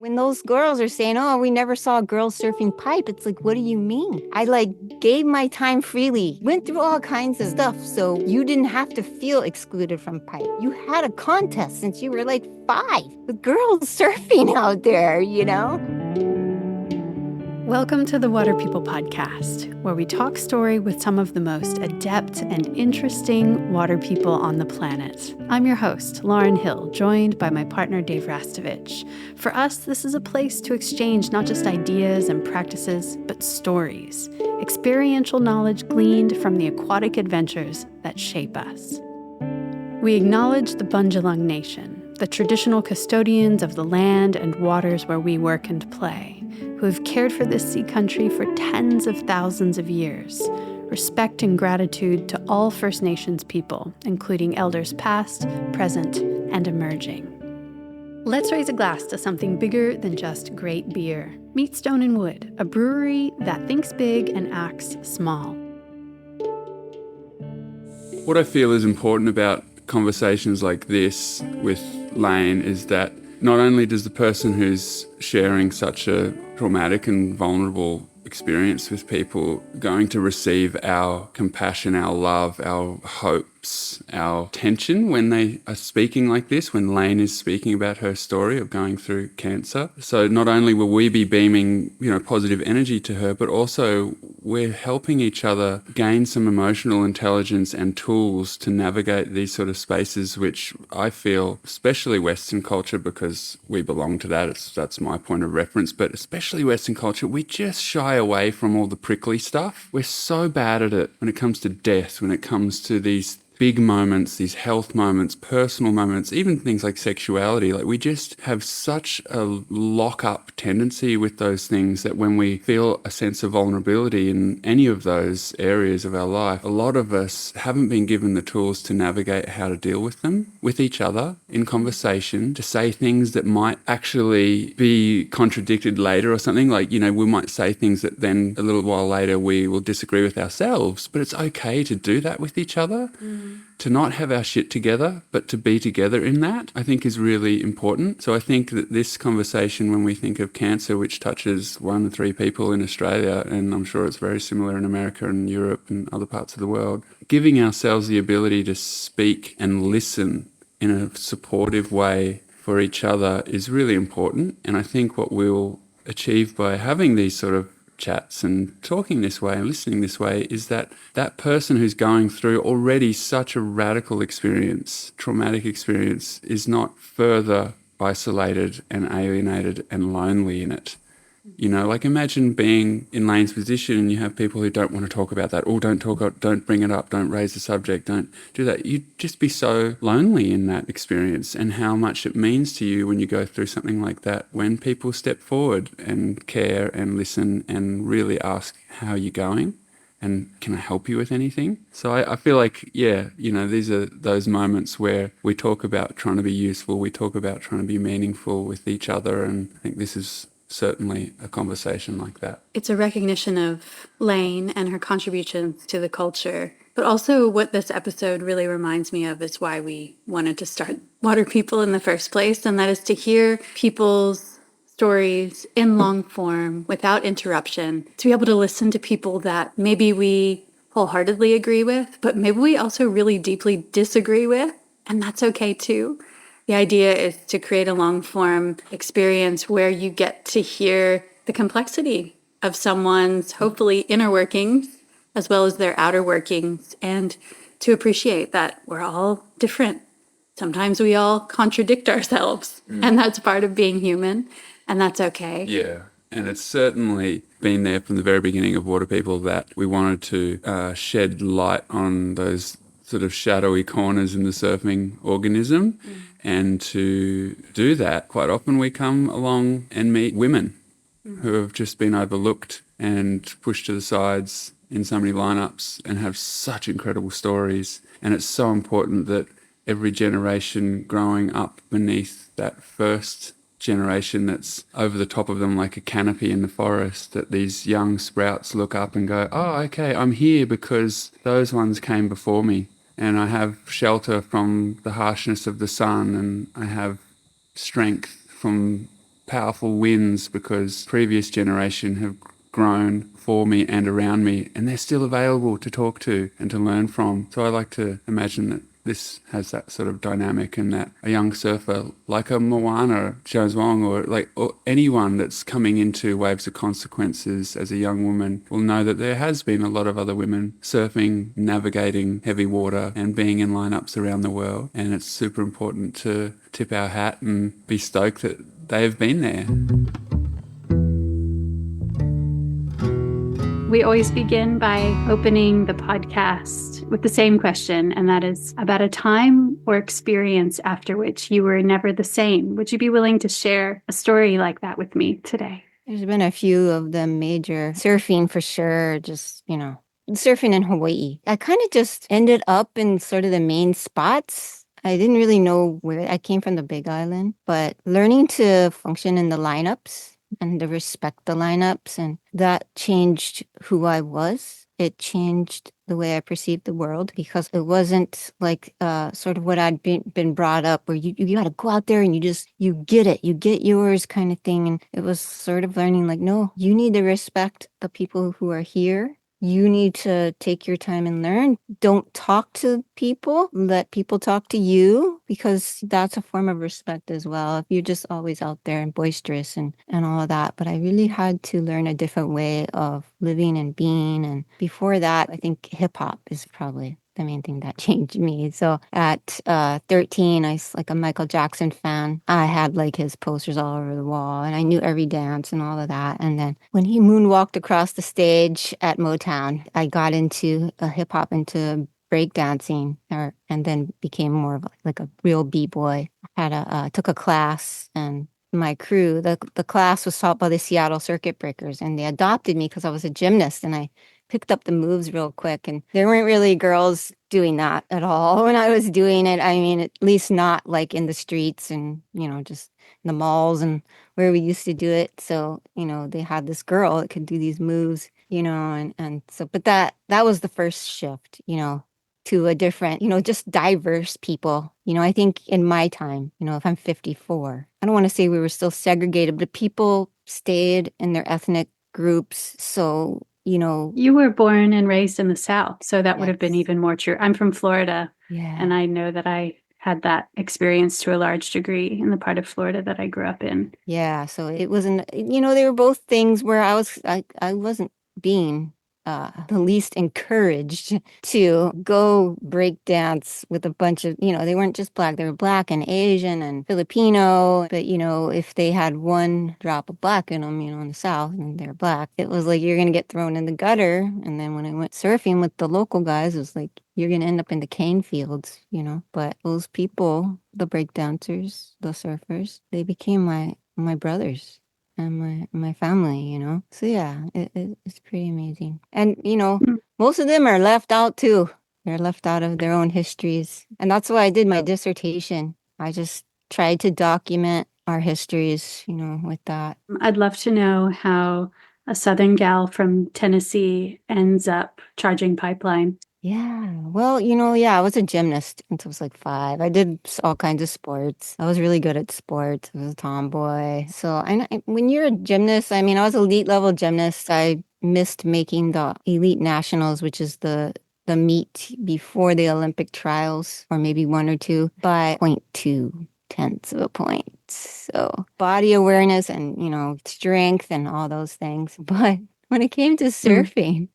When those girls are saying, oh, we never saw a girl surfing pipe, it's like, what do you mean? I gave my time freely, went through all kinds of stuff, so you didn't have to feel excluded from pipe. You had a contest since you were 5 with girls surfing out there, Welcome to the Water People Podcast, where we talk story with some of the most adept and interesting water people on the planet. I'm your host, Lauren Hill, joined by my partner, Dave Rastovich. For us, this is a place to exchange not just ideas and practices, but stories, experiential knowledge gleaned from the aquatic adventures that shape us. We acknowledge the Bundjalung Nation, the traditional custodians of the land and waters where we work and play, who have cared for this sea country for tens of thousands of years. Respect and gratitude to all First Nations people, including elders past, present, and emerging. Let's raise a glass to something bigger than just great beer. Meet Stone and Wood, a brewery that thinks big and acts small. What I feel is important about conversations like this with Lane is that not only does the person who's sharing such a traumatic and vulnerable experience with people going to receive our compassion, our love, our hopes, our attention when they are speaking like this, when Lane is speaking about her story of going through cancer. So not only will we be beaming, positive energy to her, but also we're helping each other gain some emotional intelligence and tools to navigate these sort of spaces, which I feel, especially Western culture, because we belong to that, that's my point of reference, but especially Western culture, we just shy away from all the prickly stuff. We're so bad at it when it comes to death, when it comes to these big moments, these health moments, personal moments, even things like sexuality. We just have such a lock-up tendency with those things that when we feel a sense of vulnerability in any of those areas of our life, a lot of us haven't been given the tools to navigate how to deal with them, with each other, in conversation, to say things that might actually be contradicted later or something. We might say things that then a little while later we will disagree with ourselves, but it's okay to do that with each other. To not have our shit together, but to be together in that, I think is really important. So I think that this conversation, when we think of cancer, which touches 1 in 3 people in Australia, and I'm sure it's very similar in America and Europe and other parts of the world, giving ourselves the ability to speak and listen in a supportive way for each other is really important. And I think what we'll achieve by having these sort of chats and talking this way and listening this way is that that person who's going through already such a radical experience, traumatic experience, is not further isolated and alienated and lonely in it. Imagine being in Lane's position and you have people who don't want to talk about that. Oh, don't bring it up, don't raise the subject, don't do that. You'd just be so lonely in that experience, and how much it means to you when you go through something like that, when people step forward and care and listen and really ask, how are you going? And can I help you with anything? So I feel like, these are those moments where we talk about trying to be useful, we talk about trying to be meaningful with each other, and I think this is certainly a conversation like that. It's a recognition of Lane and her contributions to the culture. But also what this episode really reminds me of is why we wanted to start Water People in the first place, and that is to hear people's stories in long form without interruption, to be able to listen to people that maybe we wholeheartedly agree with, but maybe we also really deeply disagree with, and that's okay too. The idea is to create a long-form experience where you get to hear the complexity of someone's, hopefully, inner workings as well as their outer workings, and to appreciate that we're all different. Sometimes we all contradict ourselves, and that's part of being human, and that's okay. Yeah, and it's certainly been there from the very beginning of Water People that we wanted to shed light on those sort of shadowy corners in the surfing organism. And to do that, quite often we come along and meet women who have just been overlooked and pushed to the sides in so many lineups and have such incredible stories. And it's so important that every generation growing up beneath that first generation that's over the top of them like a canopy in the forest, that these young sprouts look up and go, oh, okay, I'm here because those ones came before me. And I have shelter from the harshness of the sun, and I have strength from powerful wins because previous generation have grown for me and around me, and they're still available to talk to and to learn from. So I like to imagine that this has that sort of dynamic, and that a young surfer like a Moana, Wong, or anyone that's coming into waves of consequences as a young woman will know that there has been a lot of other women surfing, navigating heavy water and being in lineups around the world. And it's super important to tip our hat and be stoked that they've been there. We always begin by opening the podcast with the same question, and that is about a time or experience after which you were never the same. Would you be willing to share a story like that with me today? There's been a few of them major. Surfing for sure, just, surfing in Hawaii. I kind of just ended up in sort of the main spots. I didn't really know where. I came from the Big Island, but learning to function in the lineups and to respect the lineups, and that changed who I was. It changed the way I perceived the world, because it wasn't like sort of what I'd been brought up, where you got to go out there and you get it, you get yours kind of thing. And it was sort of learning like, no, you need to respect the people who are here. You need to take your time and learn. Don't talk to people. Let people talk to you, because that's a form of respect as well. If you're just always out there and boisterous and all of that. But I really had to learn a different way of living and being. And before that, I think hip hop is probably the main thing that changed me. So at 13, I was like a Michael Jackson fan. I had like his posters all over the wall, and I knew every dance and all of that. And then when he moonwalked across the stage at Motown, I got into hip hop, into breakdancing, and then became more of like a real b-boy. Took a class, and my crew, the class was taught by the Seattle Circuit Breakers, and they adopted me because I was a gymnast, and I picked up the moves real quick. And there weren't really girls doing that at all when I was doing it. I mean, at least not like in the streets and, just in the malls and where we used to do it. So, they had this girl that could do these moves, and so, but that was the first shift, to a different, just diverse people. I think in my time, if I'm 54, I don't want to say we were still segregated, but people stayed in their ethnic groups. So, you were born and raised in the South, so that would have been Yes. even more true. I'm from Florida, Yeah. and I know that I had that experience to a large degree in the part of Florida that I grew up in. Yeah. So it wasn't, they were both things where I wasn't being the least encouraged to go break dance with a bunch of, they weren't just black, they were black and Asian and Filipino. But, if they had one drop of black in them, in the South, and they're black, it was like, you're going to get thrown in the gutter. And then when I went surfing with the local guys, it was like, you're going to end up in the cane fields, But those people, the breakdancers, the surfers, they became my brothers and my family. So yeah, it's pretty amazing. And Mm. most of them are left out too. They're left out of their own histories, and that's why I did my dissertation. I just tried to document our histories, with that. I'd love to know how a Southern gal from Tennessee ends up charging pipeline. Yeah. Well, I was a gymnast until I was like 5. I did all kinds of sports. I was really good at sports. I was a tomboy. So when you're a gymnast, I mean, I was elite level gymnast. I missed making the elite nationals, which is the meet before the Olympic trials, or maybe one or two, by 0.2 of a point. So body awareness and, strength and all those things. But when it came to surfing,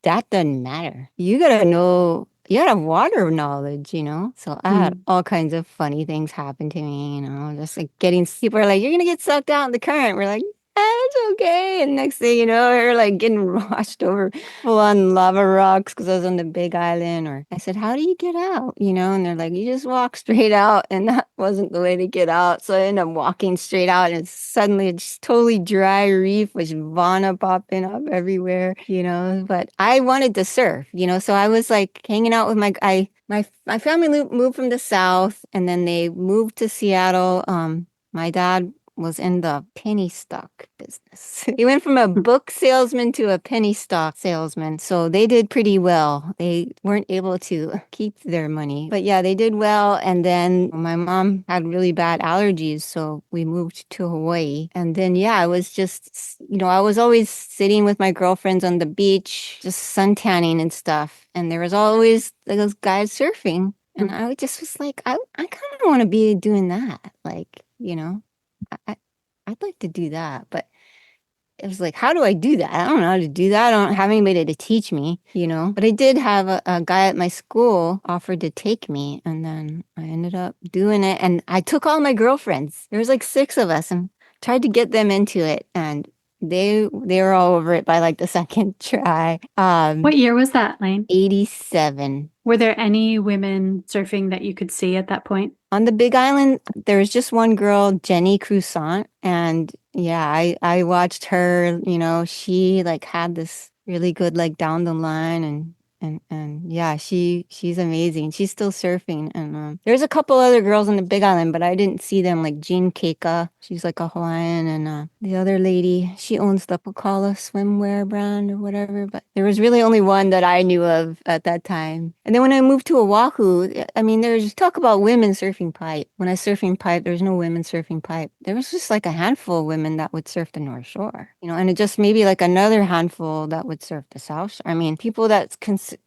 that doesn't matter. You gotta know, you gotta have water knowledge, So I had all kinds of funny things happen to me, just like people are like, you're gonna get sucked out in the current. We're like, it's okay. And next thing you know, we're like getting washed over full on lava rocks because I was on the Big Island. Or I said, how do you get out? And they're like, you just walk straight out. And that wasn't the way to get out. So I ended up walking straight out, and suddenly it's totally dry reef with Vana popping up everywhere, But I wanted to surf, so I was like hanging out with my family moved from the South, and then they moved to Seattle. My dad was in the penny stock business. He went from a book salesman to a penny stock salesman. So they did pretty well. They weren't able to keep their money. But yeah, they did well. And then my mom had really bad allergies. So we moved to Hawaii. And then, yeah, I was just, I was always sitting with my girlfriends on the beach, just suntanning and stuff. And there was always those guys surfing. And I just was like, I kind of want to be doing that. Like, I'd like to do that. But it was like, how do I do that? I don't know how to do that. I don't have anybody to teach me, But I did have a guy at my school offered to take me. And then I ended up doing it. And I took all my girlfriends. There was like 6 of us and tried to get them into it. And they were all over it by like the second try. What year was that, Lane? 87. Were there any women surfing that you could see at that point? On the Big Island, there was just one girl, Jenny Croissant. And yeah, I watched her, she like had this really good like down the line and yeah, she's amazing. She's still surfing. And there's a couple other girls on the Big Island, but I didn't see them, like Jean Keika. She's like a Hawaiian, and the other lady, she owns the Pocala swimwear brand or whatever. But there was really only one that I knew of at that time. And then when I moved to Oahu, I mean, there's talk about women surfing pipe. When I surfing pipe, there's no women surfing pipe. There was just like a handful of women that would surf the North Shore, and it just maybe like another handful that would surf the South Shore. I mean, people that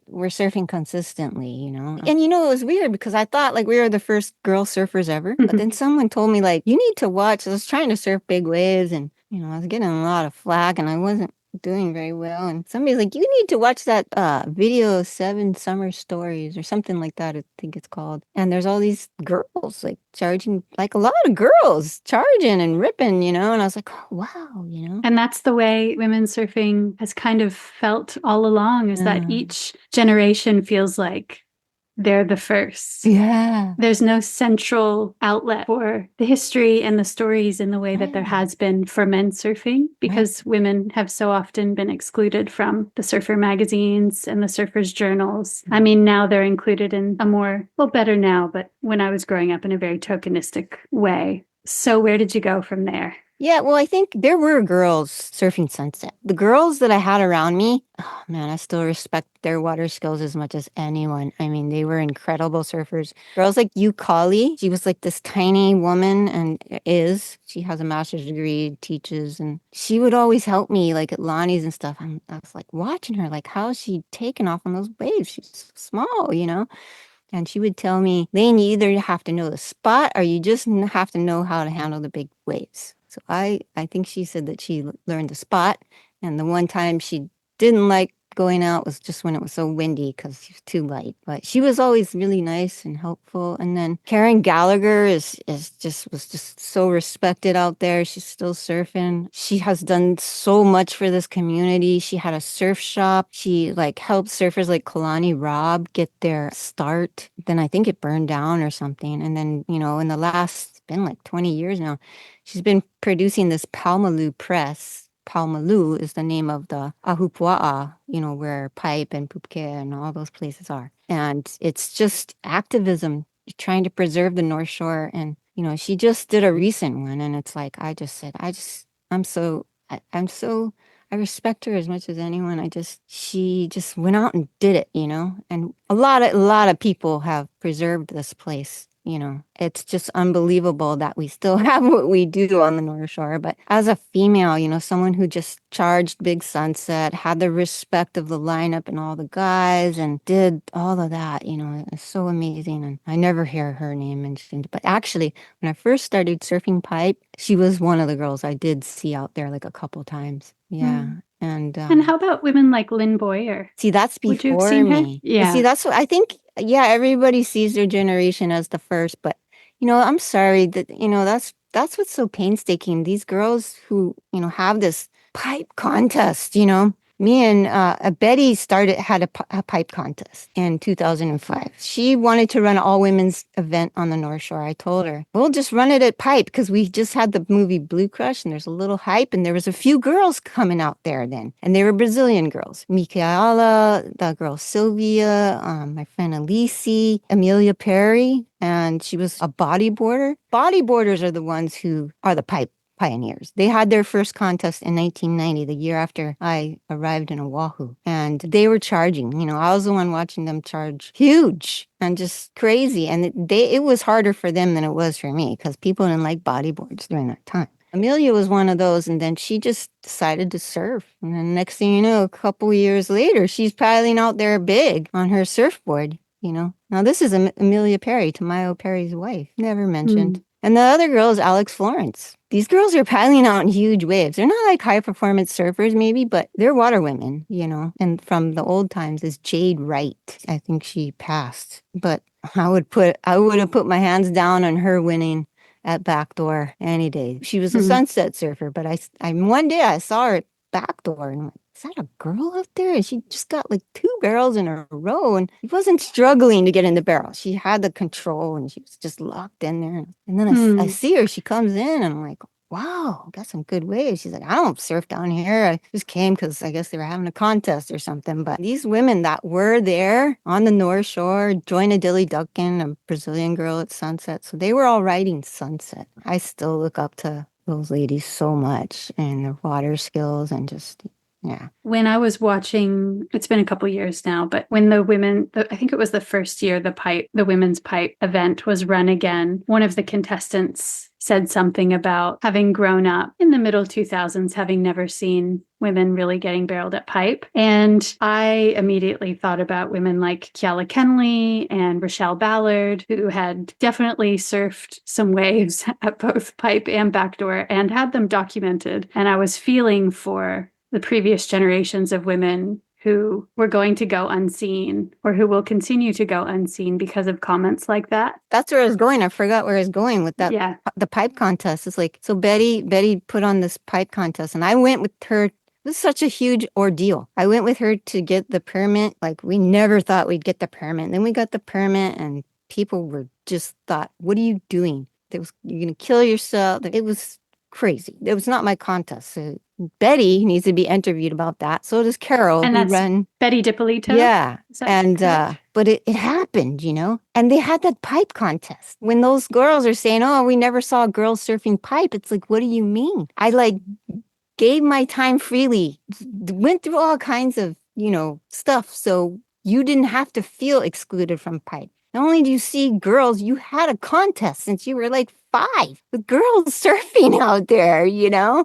were surfing consistently, And it was weird because I thought like we were the first girl surfers ever. But then someone told me like, you need to watch. I was trying to surf big waves and, I was getting a lot of flack and I wasn't doing very well. And somebody's like, you need to watch that video, 7 Summer Stories or something like that, I think it's called. And there's all these girls like charging, like a lot of girls charging and ripping, And I was like, oh, wow, And that's the way women surfing has kind of felt all along, is that each generation feels like they're the first. Yeah. There's no central outlet for the history and the stories in the way that there has been for men surfing, because women have so often been excluded from the surfer magazines and the surfers' journals. I mean, now they're included in a more, well, better now, but when I was growing up in a very tokenistic way. So where did you go from there? Yeah, well, I think there were girls surfing sunset. The girls that I had around me, oh man, I still respect their water skills as much as anyone. I mean, they were incredible surfers. Girls like Kali, she was like this tiny woman and she has a master's degree, teaches, and she would always help me like at Lonnie's and stuff. And I was like watching her, like, how is she taking off on those waves? She's so small, And she would tell me, Lane, you either have to know the spot or you just have to know how to handle the big waves. So I think she said that she learned the spot. And the one time she didn't like going out was just when it was so windy because she was too light. But she was always really nice and helpful. And then Karen Gallagher was just so respected out there. She's still surfing. She has done so much for this community. She had a surf shop. She like helped surfers like Kalani Robb get their start. Then I think it burned down or something. And then, in the last, it's been like 20 years now, she's been producing this Palmalu press. Palmalu is the name of the ahupua'a, where Pipe and Pupke and all those places are. And it's just activism, trying to preserve the North Shore. And, she just did a recent one. And it's like, I respect her as much as anyone. She just went out and did it, And a lot of people have preserved this place. It's just unbelievable that we still have what we do on the North Shore. But as a female, someone who just charged Big Sunset, had the respect of the lineup and all the guys and did all of that, it's so amazing. And I never hear her name mentioned. But actually, when I first started surfing pipe, she was one of the girls I did see out there like a couple times. Yeah. And how about women like Lynn Boyer? See, that's Would you have before seen her? me. Yeah. See, that's what I think. Yeah, everybody sees their generation as the first, but I'm sorry that that's what's so painstaking. These girls who have this pipe contest, Me and Betty had a pipe contest in 2005. She wanted to run an all women's event on the North Shore. I told her, we'll just run it at pipe because we just had the movie Blue Crush and there's a little hype and there was a few girls coming out there then. And they were Brazilian girls. Micaela, the girl Sylvia, my friend Alice, Amelia Perry, and she was a bodyboarder. Bodyboarders are the ones who are the pipe pioneers. They had their first contest in 1990, the year after I arrived in Oahu. And they were charging. I was the one watching them charge huge and just crazy. And it was harder for them than it was for me because people didn't like bodyboards during that time. Amelia was one of those, and then she just decided to surf. And then next thing you know, a couple years later, she's paddling out there big on her surfboard. Now this is Amelia Perry, Tamayo Perry's wife, never mentioned. And the other girl is Alex Florence. These girls are paddling out in huge waves. They're not like high performance surfers maybe, but they're water women, And from the old times is Jade Wright. I think she passed. But I would have put my hands down on her winning at Backdoor any day. She was a sunset surfer, but I one day I saw her at Backdoor and I'm like, is that a girl out there? And she just got like 2 barrels in a row and she wasn't struggling to get in the barrel. She had the control and she was just locked in there. And then I see her, she comes in and I'm like, wow, got some good waves. She's like, I don't surf down here. I just came because I guess they were having a contest or something. But these women that were there on the North Shore, Joyna Dilly Duncan, a Brazilian girl at Sunset. So they were all riding Sunset. I still look up to those ladies so much and their water skills and just... yeah. When I was watching, it's been a couple years now, but when I think it was the first year the women's pipe event was run again, one of the contestants said something about having grown up in the middle 2000s, having never seen women really getting barreled at pipe. And I immediately thought about women like Kiala Kenley and Rochelle Ballard, who had definitely surfed some waves at both pipe and backdoor and had them documented. And I was feeling for the previous generations of women who were going to go unseen or who will continue to go unseen because of comments like that. That's where I was going. I forgot where I was going with that. Yeah. The pipe contest. It's like, so Betty put on this pipe contest and I went with her. It was such a huge ordeal. I went with her to get the permit. Like we never thought we'd get the permit. And then we got the permit and people were just thought, what are you doing? You're going to kill yourself. It was crazy. It was not my contest. So Betty needs to be interviewed about that. So does Carol. And that's Betty DiPolito? Yeah. And, but it happened, and they had that pipe contest. When those girls are saying, oh, we never saw girls surfing pipe. It's like, what do you mean? I gave my time freely, went through all kinds of, stuff. So you didn't have to feel excluded from pipe. Not only do you see girls, you had a contest since you were like 5 with girls surfing out there,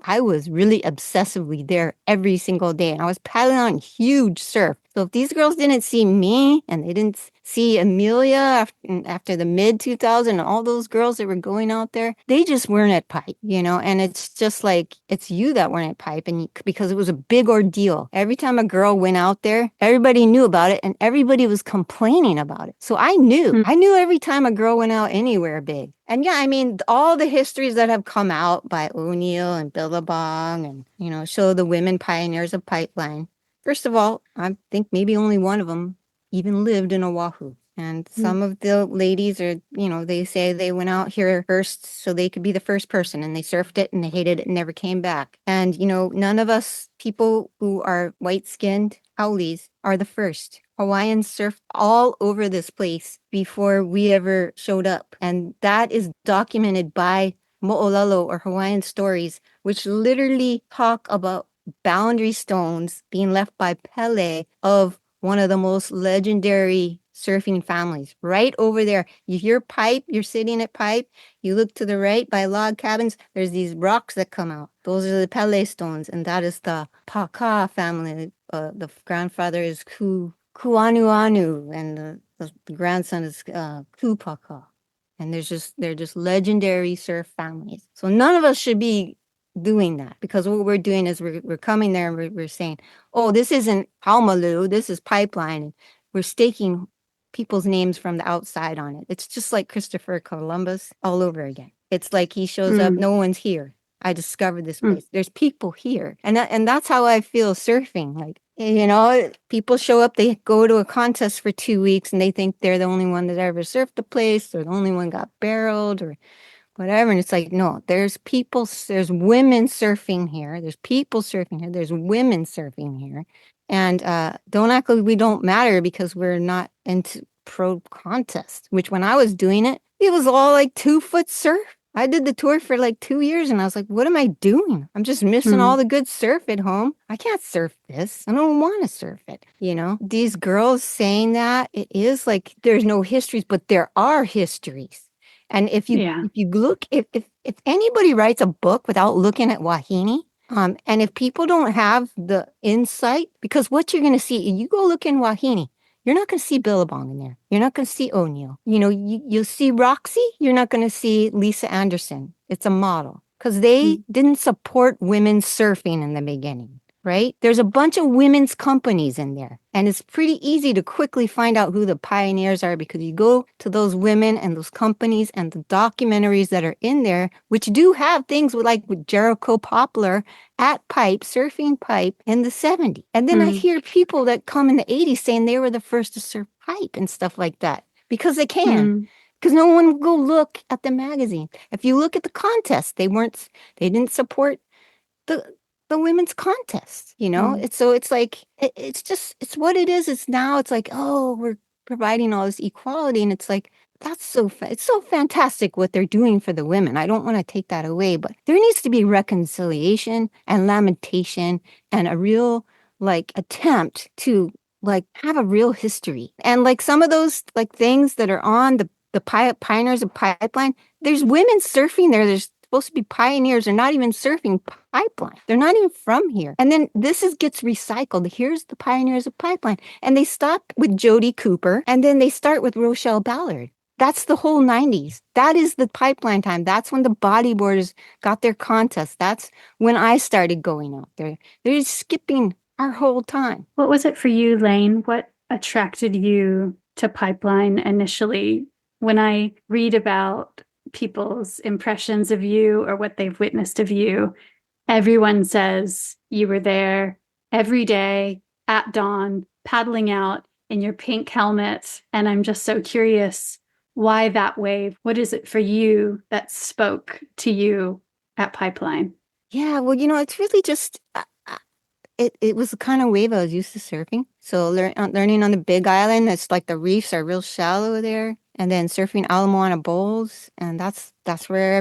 I was really obsessively there every single day. And I was paddling on huge surf. So if these girls didn't see me and they didn't see Amelia after the mid-2000s and all those girls that were going out there, they just weren't at pipe, and it's just like, it's you that weren't at pipe because it was a big ordeal. Every time a girl went out there, everybody knew about it and everybody was complaining about it. So I knew every time a girl went out anywhere big. And yeah, I mean, all the histories that have come out by O'Neill and Billabong and, show the women pioneers of pipeline. First of all, I think maybe only one of them even lived in Oahu. And some of the ladies are, they say they went out here first so they could be the first person and they surfed it and they hated it and never came back. And, none of us people who are white-skinned haoles are the first. Hawaiians surfed all over this place before we ever showed up. And that is documented by Mo'olelo or Hawaiian stories, which literally talk about boundary stones being left by Pele of one of the most legendary surfing families right over there. You hear pipe, you're sitting at pipe, you look to the right by log cabins, there's these rocks that come out. Those are the Pele stones, and that is the Paka family. The grandfather is Kuanuanu, and the grandson is Kupaka. And they're just legendary surf families. So none of us should be doing that, because what we're doing is we're coming there and we're saying, oh, this isn't Haumalu, this is pipeline. We're staking people's names from the outside on it. It's just like Christopher Columbus all over again. It's like he shows up, no one's here. I discovered this place. There's people here. And that's how I feel surfing. Like, you know, people show up, they go to a contest for 2 weeks and they think they're the only one that ever surfed the place, or the only one got barreled or whatever. And it's like, no, there's people, there's women surfing here. There's people surfing here. There's women surfing here. And don't act like we don't matter because we're not into pro contest, which when I was doing it, it was all like 2-foot surf. I did the tour for like 2 years and I was like, what am I doing? I'm just missing all the good surf at home. I can't surf this. I don't want to surf it. You know, these girls saying that, it is like there's no histories, but there are histories. And if you look, if anybody writes a book without looking at Wahine, and if people don't have the insight, because what you're going to see, you go look in Wahine, you're not going to see Billabong in there. You're not going to see O'Neill. You know, you'll see Roxy. You're not going to see Lisa Anderson. It's a model because they didn't support women surfing in the beginning. Right? There's a bunch of women's companies in there. And it's pretty easy to quickly find out who the pioneers are because you go to those women and those companies and the documentaries that are in there, which do have things with Jericho Poplar at Pipe, surfing Pipe in the 70s. And then I hear people that come in the 80s saying they were the first to surf Pipe and stuff like that because they can. Because no one will go look at the magazine. If you look at the contest, they didn't support the women's contest, you know? It's like, it's what it is. It's now, it's like, oh, we're providing all this equality. And it's like, it's so fantastic what they're doing for the women. I don't want to take that away, but there needs to be reconciliation and lamentation and a real attempt to have a real history. And some of those things that are on the pioneers of Pipeline, there's women surfing there. There's supposed to be pioneers. They're not even surfing Pipeline. They're not even from here. And then gets recycled. Here's the pioneers of Pipeline. And they stop with Jody Cooper. And then they start with Rochelle Ballard. That's the whole 90s. That is the Pipeline time. That's when the bodyboarders got their contest. That's when I started going out there. They're just skipping our whole time. What was it for you, Lane? What attracted you to Pipeline initially? When I read about people's impressions of you or what they've witnessed of you, everyone says you were there every day at dawn, paddling out in your pink helmet. And I'm just so curious, why that wave? What is it for you that spoke to you at Pipeline? Yeah, well, it's really just, it was the kind of wave I was used to surfing. So learning on the Big Island, it's like the reefs are real shallow there. And then surfing Ala Moana bowls. And that's where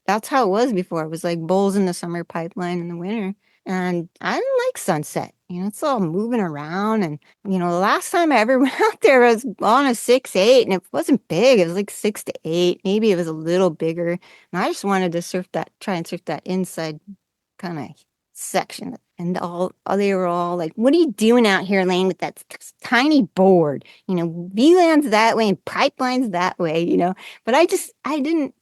that's how it was before. It was like bowls in the summer, Pipeline in the winter. And I didn't like sunset. It's all moving around. And, the last time I ever went out there was on a 6'8", and it wasn't big. It was like 6 to 8. Maybe it was a little bigger. And I just wanted to try and surf that inside kind of section. And they were all like, what are you doing out here, Lane, with that tiny board? V-Land's that way and Pipeline's that way, But I didn't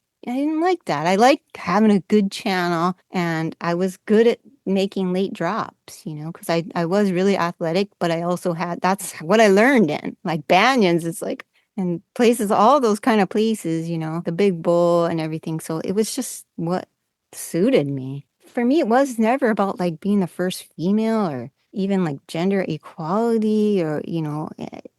like that. I liked having a good channel, and I was good at making late drops, because I was really athletic, but I also that's what I learned in. Like Banyans, it's like, and places, all those kind of places, the Big Bull and everything. So it was just what suited me. For me, it was never about being the first female or even gender equality or,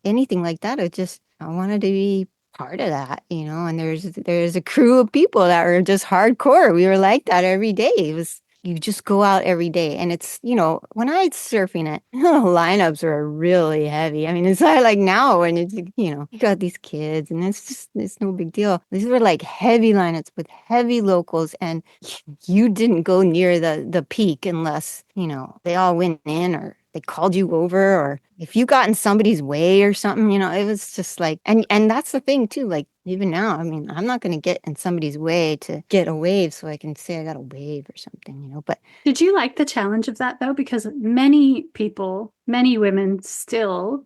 anything like that. I wanted to be part of that, and there's a crew of people that were just hardcore. We were like that every day. You just go out every day. And it's, when I was surfing it, the lineups were really heavy. I mean, it's not like now when it's, you got these kids and it's no big deal. These were heavy lineups with heavy locals, and you didn't go near the peak unless, they all went in or they called you over, or if you got in somebody's way or something, it was just and that's the thing too, even now, I mean, I'm not going to get in somebody's way to get a wave so I can say I got a wave or something, but. Did you like the challenge of that though? Because many people, many women still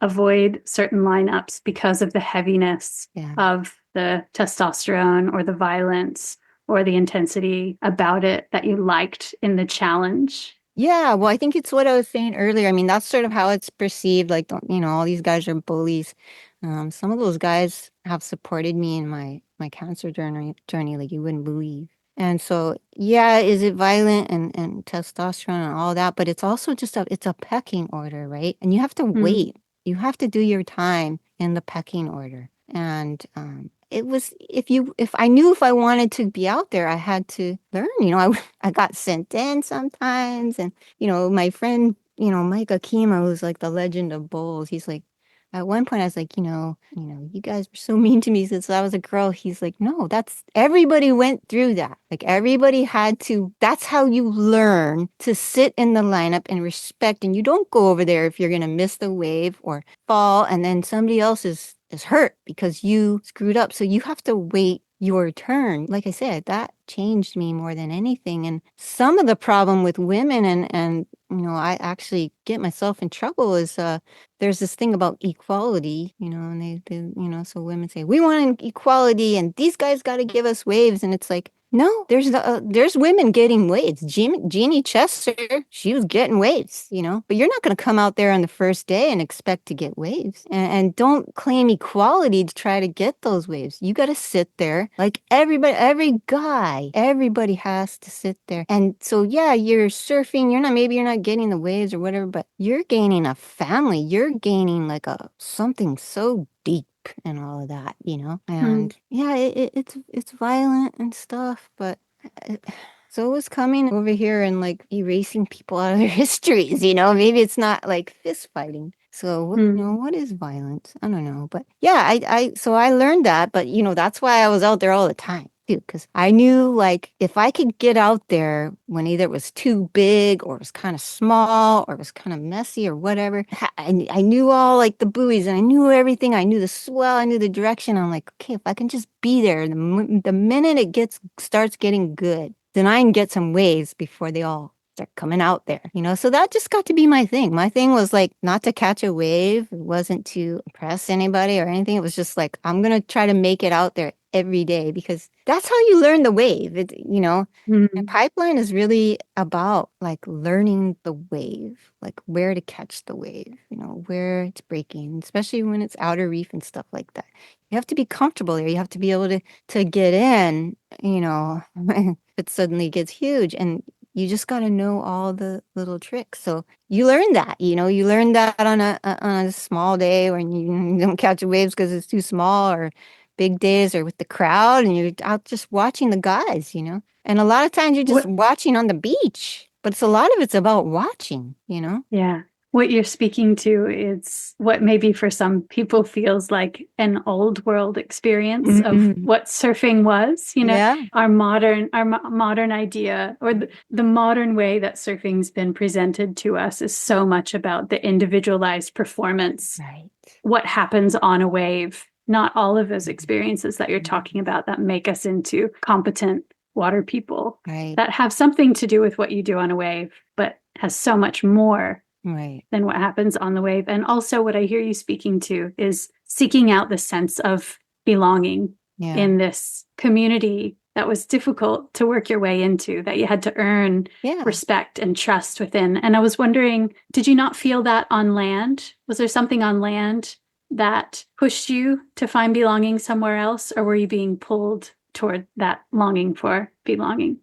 avoid certain lineups because of the heaviness of the testosterone or the violence or the intensity about it that you liked in the challenge. Yeah, well, I think it's what I was saying earlier. I mean, that's sort of how it's perceived. All these guys are bullies. Some of those guys have supported me in my cancer journey, like you wouldn't believe. And so, yeah, is it violent and testosterone and all that? But it's also just it's a pecking order, right? And you have to Mm. wait. You have to do your time in the pecking order. And it was if I knew if I wanted to be out there, I had to learn. I got sent in sometimes, and my friend, Mike Akima, who's like the legend of bowls. He's like, at one point, I was like, you guys were so mean to me since I was a girl. He's like, no, that's everybody went through that. Like everybody had to, that's how you learn to sit in the lineup and respect. And you don't go over there if you're going to miss the wave or fall and then somebody else is hurt because you screwed up. So you have to wait your turn. Like I said, that changed me more than anything. And some of the problem with women and I actually get myself in trouble is there's this thing about equality, and so women say, we want equality and these guys got to give us waves. And it's like, no, there's women getting waves. Jeannie Chester, she was getting waves, but you're not going to come out there on the first day and expect to get waves. And don't claim equality to try to get those waves. You got to sit there like everybody has to sit there. And so, yeah, you're surfing, maybe you're not getting the waves or whatever, but you're gaining a family. You're gaining like something so deep and all of that, and yeah, it's violent and stuff, but so it was coming over here and like erasing people out of their histories, maybe it's not like fist fighting. So, what is violence? I don't know, but yeah, so I learned that, but that's why I was out there all the time too, because I knew like if I could get out there when either it was too big or it was kind of small or it was kind of messy or whatever, I knew all like the buoys and I knew everything. I knew the swell, I knew the direction. I'm like, okay, if I can just be there, the minute it starts getting good, then I can get some waves before they all start coming out there, So that just got to be my thing. My thing was like not to catch a wave. It wasn't to impress anybody or anything. It was just like, I'm going to try to make it out there every day because that's how you learn the wave. And pipeline is really about like learning the wave, like where to catch the wave, where it's breaking, especially when it's outer reef and stuff like that. You have to be comfortable there. You have to be able to get in, if it suddenly gets huge. And you just got to know all the little tricks. So you learn that, you learn that on a small day when you don't catch waves because it's too small, or big days or with the crowd and you're out just watching the guys, And a lot of times you're just What? watching on the beach, but a lot of it's about watching, Yeah. What you're speaking to is what maybe for some people feels like an old world experience of Mhm. what surfing was, Yeah. our modern idea or the modern way that surfing's been presented to us is so much about the individualized performance, Right. what happens on a wave, not all of those experiences that you're talking about that make us into competent water people Right. that have something to do with what you do on a wave, but has so much more Right. than what happens on the wave. And also, what I hear you speaking to is seeking out the sense of belonging Yeah. in this community that was difficult to work your way into, that you had to earn Yeah. respect and trust within. And I was wondering, did you not feel that on land? Was there something on land that pushed you to find belonging somewhere else, or were you being pulled toward that longing for belonging?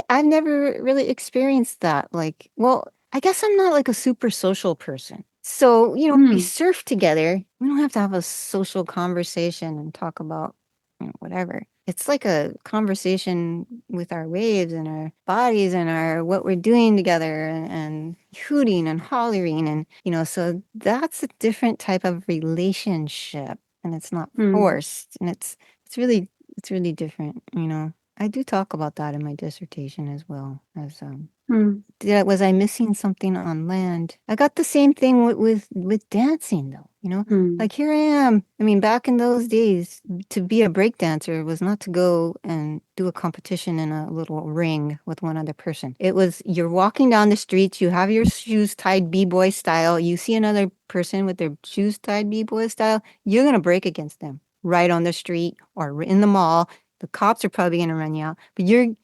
I've never really experienced that. Like, well, I guess I'm not like a super social person. So, we surf together. We don't have to have a social conversation and talk about, whatever. It's like a conversation with our waves and our bodies and our what we're doing together and hooting and hollering and so that's a different type of relationship and it's not forced and it's really different. I do talk about that in my dissertation as well as was I missing something on land? I got the same thing with dancing though, like here I am. I mean, back in those days, to be a break dancer was not to go and do a competition in a little ring with one other person. It was you're walking down the streets, you have your shoes tied b-boy style, you see another person with their shoes tied b-boy style, you're gonna break against them right on the street or in the mall. The cops are probably gonna run you out, but you're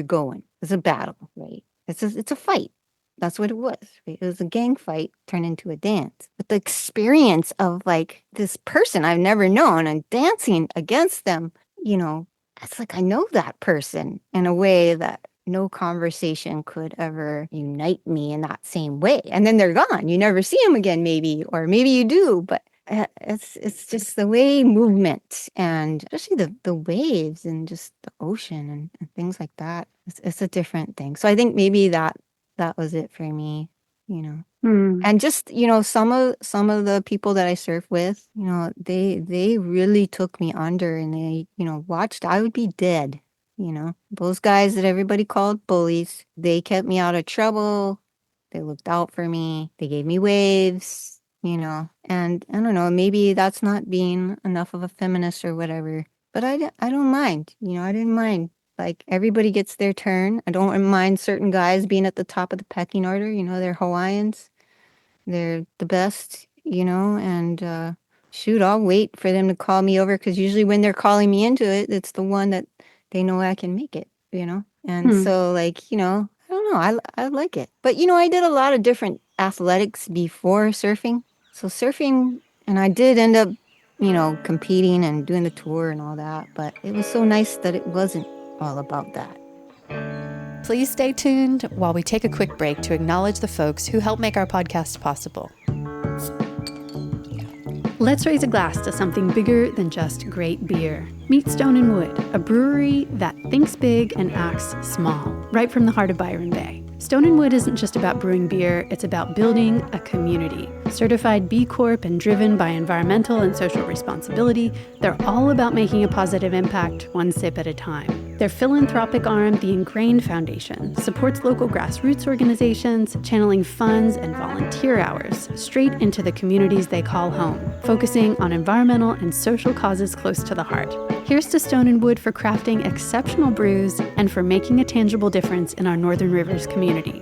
going. It's a battle, right? It's a fight. That's what it was, right? It was a gang fight turned into a dance. But the experience of like this person I've never known and dancing against them, it's like I know that person in a way that no conversation could ever unite me in that same way. And then they're gone. You never see them again, maybe, or maybe you do, but it's just the way movement and especially the waves and just the ocean and things like that. It's a different thing. So I think maybe that was it for me, you know. And just, some of the people that I surf with, they really took me under and they, watched, I would be dead, Those guys that everybody called bullies, they kept me out of trouble. They looked out for me. They gave me waves, and I don't know, maybe that's not being enough of a feminist or whatever, but I don't mind, I didn't mind. Like everybody gets their turn. I don't mind certain guys being at the top of the pecking order, they're Hawaiians. They're the best, and shoot, I'll wait for them to call me over because usually when they're calling me into it, it's the one that they know I can make it. And so, like, I don't know, I like it. But, I did a lot of different athletics before surfing. So surfing, and I did end up, competing and doing the tour and all that. But it was so nice that it wasn't all about that. Please stay tuned while we take a quick break to acknowledge the folks who help make our podcast possible. Let's raise a glass to something bigger than just great beer. Meet Stone and Wood, a brewery that thinks big and acts small, right from the heart of Byron Bay. Stone and Wood isn't just about brewing beer, it's about building a community. Certified B Corp and driven by environmental and social responsibility, they're all about making a positive impact one sip at a time. Their philanthropic arm, the Ingrained Foundation, supports local grassroots organizations, channeling funds and volunteer hours straight into the communities they call home, focusing on environmental and social causes close to the heart. Here's to Stone and Wood for crafting exceptional brews and for making a tangible difference in our Northern Rivers community.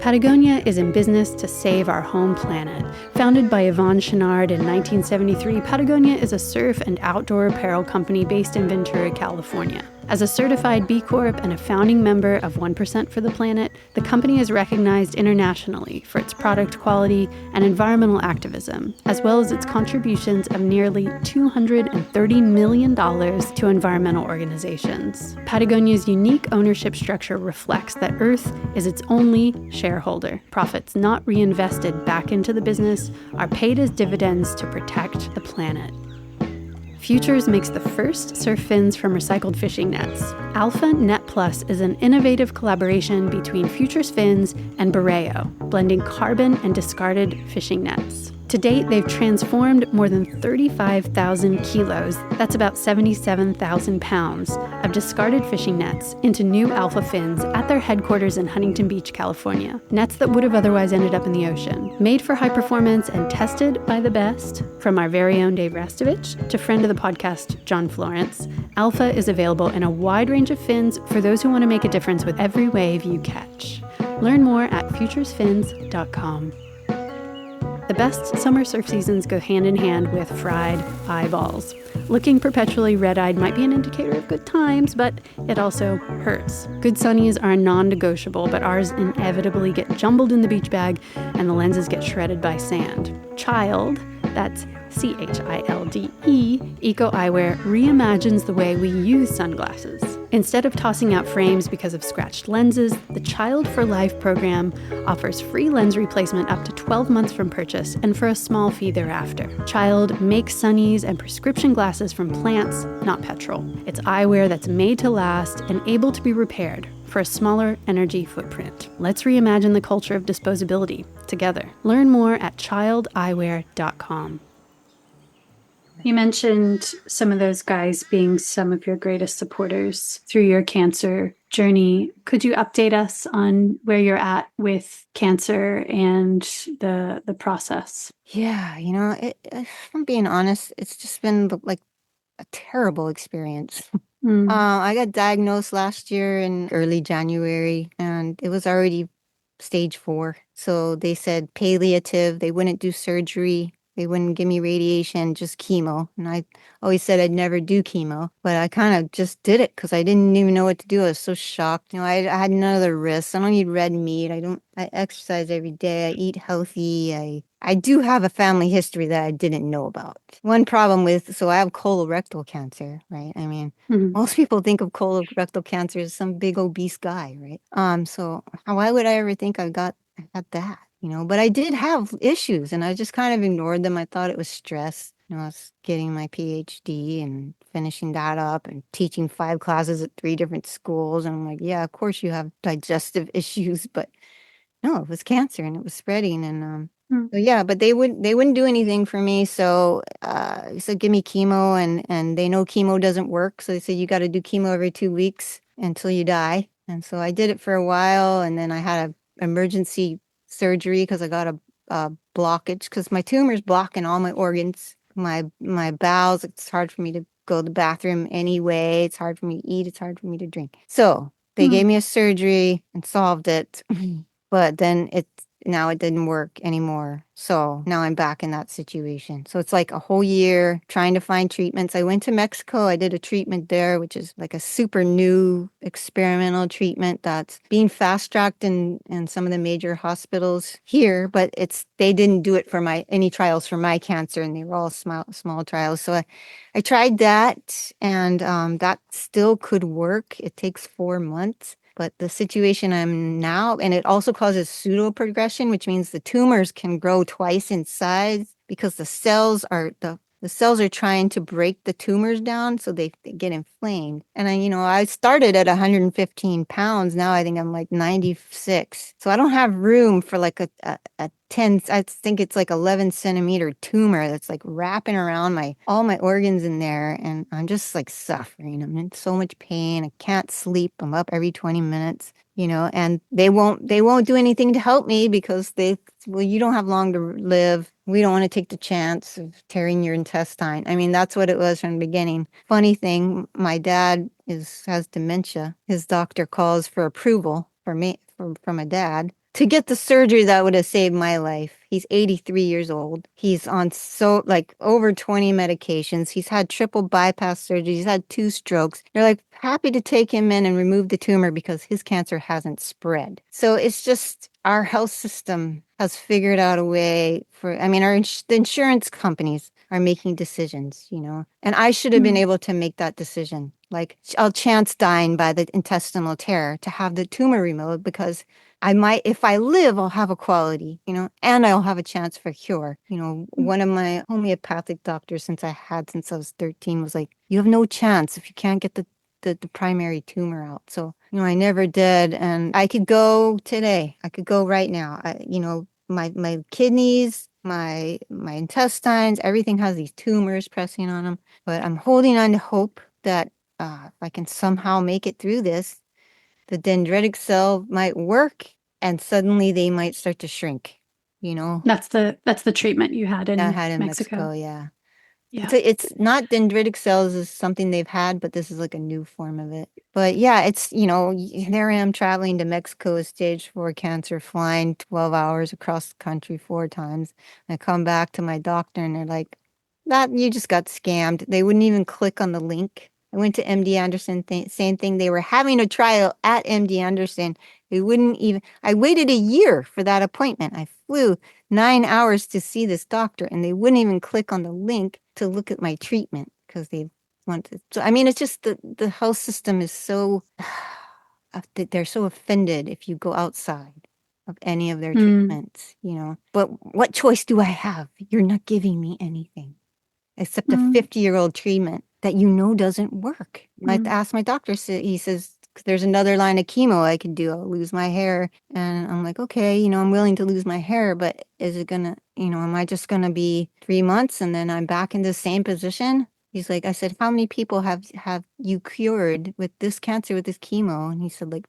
Patagonia is in business to save our home planet. Founded by Yvonne Chenard in 1973, Patagonia is a surf and outdoor apparel company based in Ventura, California. As a certified B Corp and a founding member of 1% for the Planet, the company is recognized internationally for its product quality and environmental activism, as well as its contributions of nearly $230 million to environmental organizations. Patagonia's unique ownership structure reflects that Earth is its only shareholder. Profits not reinvested back into the business are paid as dividends to protect the planet. Futures makes the first surf fins from recycled fishing nets. Alpha Net Plus is an innovative collaboration between Futures Fins and Borreo, blending carbon and discarded fishing nets. To date, they've transformed more than 35,000 kilos, that's about 77,000 pounds, of discarded fishing nets into new Alpha fins at their headquarters in Huntington Beach, California. Nets that would have otherwise ended up in the ocean. Made for high performance and tested by the best, from our very own Dave Rastovich to friend of the podcast, John Florence, Alpha is available in a wide range of fins for those who want to make a difference with every wave you catch. Learn more at futuresfins.com. The best summer surf seasons go hand in hand with fried eyeballs. Looking perpetually red-eyed might be an indicator of good times, but it also hurts. Good sunnies are non-negotiable, but ours inevitably get jumbled in the beach bag and the lenses get shredded by sand. Child, that's CHILDE, Eco Eyewear reimagines the way we use sunglasses. Instead of tossing out frames because of scratched lenses, the Child for Life program offers free lens replacement up to 12 months from purchase and for a small fee thereafter. Child makes sunnies and prescription glasses from plants, not petrol. It's eyewear that's made to last and able to be repaired for a smaller energy footprint. Let's reimagine the culture of disposability together. Learn more at childeyewear.com. You mentioned some of those guys being some of your greatest supporters through your cancer journey. Could you update us on where you're at with cancer and the process? Yeah, if I'm being honest, it's just been like a terrible experience. I got diagnosed last year in early January, and it was already stage 4. So they said palliative. They wouldn't do surgery. They wouldn't give me radiation, just chemo. And I always said I'd never do chemo, but I kind of just did it because I didn't even know what to do. I was so shocked. I had none of the risks. I don't eat red meat. I exercise every day. I eat healthy. I do have a family history that I didn't know about. One problem so I have colorectal cancer, right? I mean, most people think of colorectal cancer as some big obese guy, right? So why would I ever think I got that? But I did have issues and I just kind of ignored them. I thought it was stress. I was getting my PhD and finishing that up and teaching 5 classes at 3 different schools. And I'm like, yeah, of course you have digestive issues, but no, it was cancer and it was spreading. And so yeah, but they wouldn't do anything for me. So they said, give me chemo, and they know chemo doesn't work. So they said, you got to do chemo every 2 weeks until you die. And so I did it for a while, and then I had a emergency surgery because I got a blockage because my tumor's blocking all my organs, my bowels. It's hard for me to go to the bathroom anyway. It's hard for me to eat. It's hard for me to drink. So they gave me a surgery and solved it. But then now it didn't work anymore. So now I'm back in that situation. So it's like a whole year trying to find treatments. I went to Mexico. I did a treatment there, which is like a super new experimental treatment that's being fast-tracked in some of the major hospitals here, but they didn't do it for any trials for my cancer, and they were all small trials. So I tried that, and that still could work. It takes 4 months. But the situation I'm now, and it also causes pseudoprogression, which means the tumors can grow twice in size because the cells are trying to break the tumors down, so they get inflamed. And I started at 115 pounds. Now I think I'm like 96. So I don't have room for like a 10, I think it's like 11 centimeter tumor that's like wrapping around all my organs in there. And I'm just like suffering. I'm in so much pain. I can't sleep. I'm up every 20 minutes, and they won't do anything to help me because you don't have long to live. We don't want to take the chance of tearing your intestine. I mean, that's what it was from the beginning. Funny thing, my dad has dementia. His doctor calls for approval for me, from my dad, to get the surgery that would have saved my life. He's 83 years old. He's on over 20 medications. He's had triple bypass surgery. He's had 2 strokes. They're like happy to take him in and remove the tumor because his cancer hasn't spread. So it's just our health system has figured out a way the insurance companies are making decisions, and I should have been able to make that decision. Like, I'll chance dying by the intestinal tear to have the tumor removed because I might, if I live, I'll have a quality, and I'll have a chance for cure. One of my homeopathic doctors since I was 13 was like, you have no chance if you can't get the primary tumor out. So, I never did. And I could go today. I could go right now. My kidneys, my intestines, everything has these tumors pressing on them. But I'm holding on to hope that if I can somehow make it through this, the dendritic cell might work and suddenly they might start to shrink, That's the treatment you had in I had in Mexico. yeah. Yeah. It's not dendritic cells is something they've had, but this is like a new form of it. But yeah, it's, there I am traveling to Mexico with stage 4 cancer, flying 12 hours across the country 4 times. I come back to my doctor and they're like, that you just got scammed. They wouldn't even click on the link. I went to MD Anderson, same thing. They were having a trial at MD Anderson. They wouldn't even, I waited a year for that appointment. I flew 9 hours to see this doctor and they wouldn't even click on the link to look at my treatment because they wanted. So, I mean, it's just the health system is so, they're so offended if you go outside of any of their treatments, But what choice do I have? You're not giving me anything except a 50-year-old treatment that doesn't work. I asked my doctor, he says, there's another line of chemo I could do. I'll lose my hair. And I'm like, okay, I'm willing to lose my hair, but is it gonna, am I just gonna be 3 months and then I'm back in the same position? He's like, I said, how many people have you cured with this cancer, with this chemo? And he said like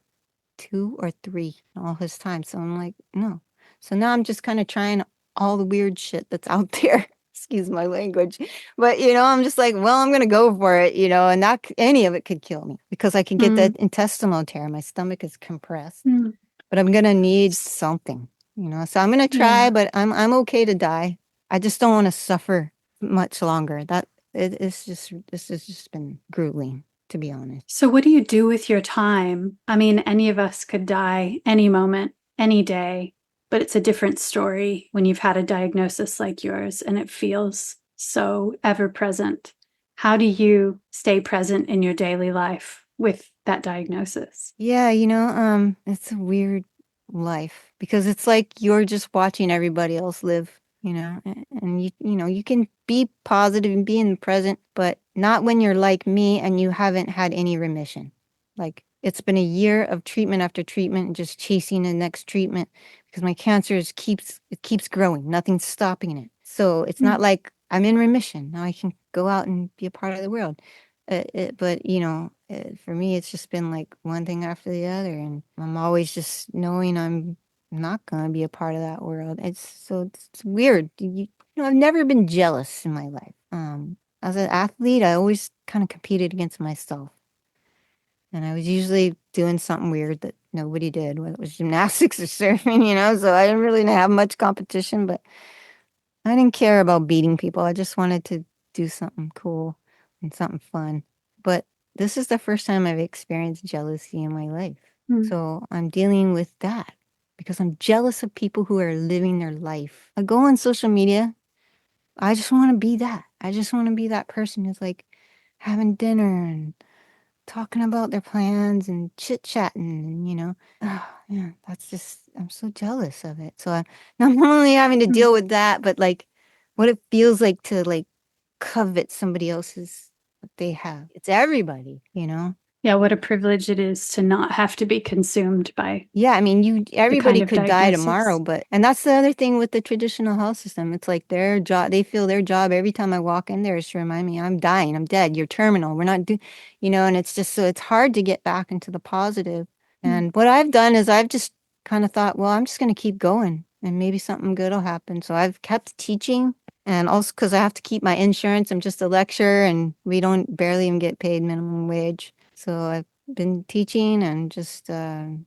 2 or 3 all his time. So I'm like, no. So now I'm just kind of trying all the weird shit that's out there. Excuse my language. But, I'm just like, well, I'm going to go for it, and not any of it could kill me because I can get that intestinal tear. My stomach is compressed, but I'm going to need something, so I'm going to try, but I'm okay to die. I just don't want to suffer much longer. This has just been grueling, to be honest. So, what do you do with your time? I mean, any of us could die any moment, any day, but it's a different story when you've had a diagnosis like yours and it feels so ever present. How do you stay present in your daily life with that diagnosis? Yeah, it's a weird life because it's like you're just watching everybody else live, and you can be positive and be in the present, but not when you're like me and you haven't had any remission. Like it's been a year of treatment after treatment and just chasing the next treatment because my cancer it keeps growing. Nothing's stopping it. So it's not Mm. like I'm in remission. Now I can go out and be a part of the world. But for me, it's just been like one thing after the other, and I'm always just knowing I'm not gonna be a part of that world. It's weird. I've never been jealous in my life. As an athlete, I always kind of competed against myself, and I was usually doing something weird that nobody did, whether it was gymnastics or surfing, So I didn't really have much competition, but I didn't care about beating people. I just wanted to do something cool and something fun. But this is the first time I've experienced jealousy in my life. Mm. So I'm dealing with that because I'm jealous of people who are living their life. I go on social media. I just want to be that. I just want to be that person who's like having dinner and talking about their plans and chit-chatting and oh, yeah, I'm so jealous of it. So I'm not only having to Mm. deal with that, but like what it feels like to like covet somebody else's what they have. It's everybody. Yeah, what a privilege it is to not have to be consumed by Yeah, I mean, the kind everybody of could die tomorrow, diagnosis. and that's the other thing with the traditional health system. It's like their job, they feel their job every time I walk in there is to remind me I'm dying, I'm dead, you're terminal. We're not and it's just so it's hard to get back into the positive. Mm. And what I've done is I've just kind of thought, well, I'm just going to keep going and maybe something good will happen. So I've kept teaching and also because I have to keep my insurance. I'm just a lecturer and we don't barely even get paid minimum wage. So I've been teaching and just trying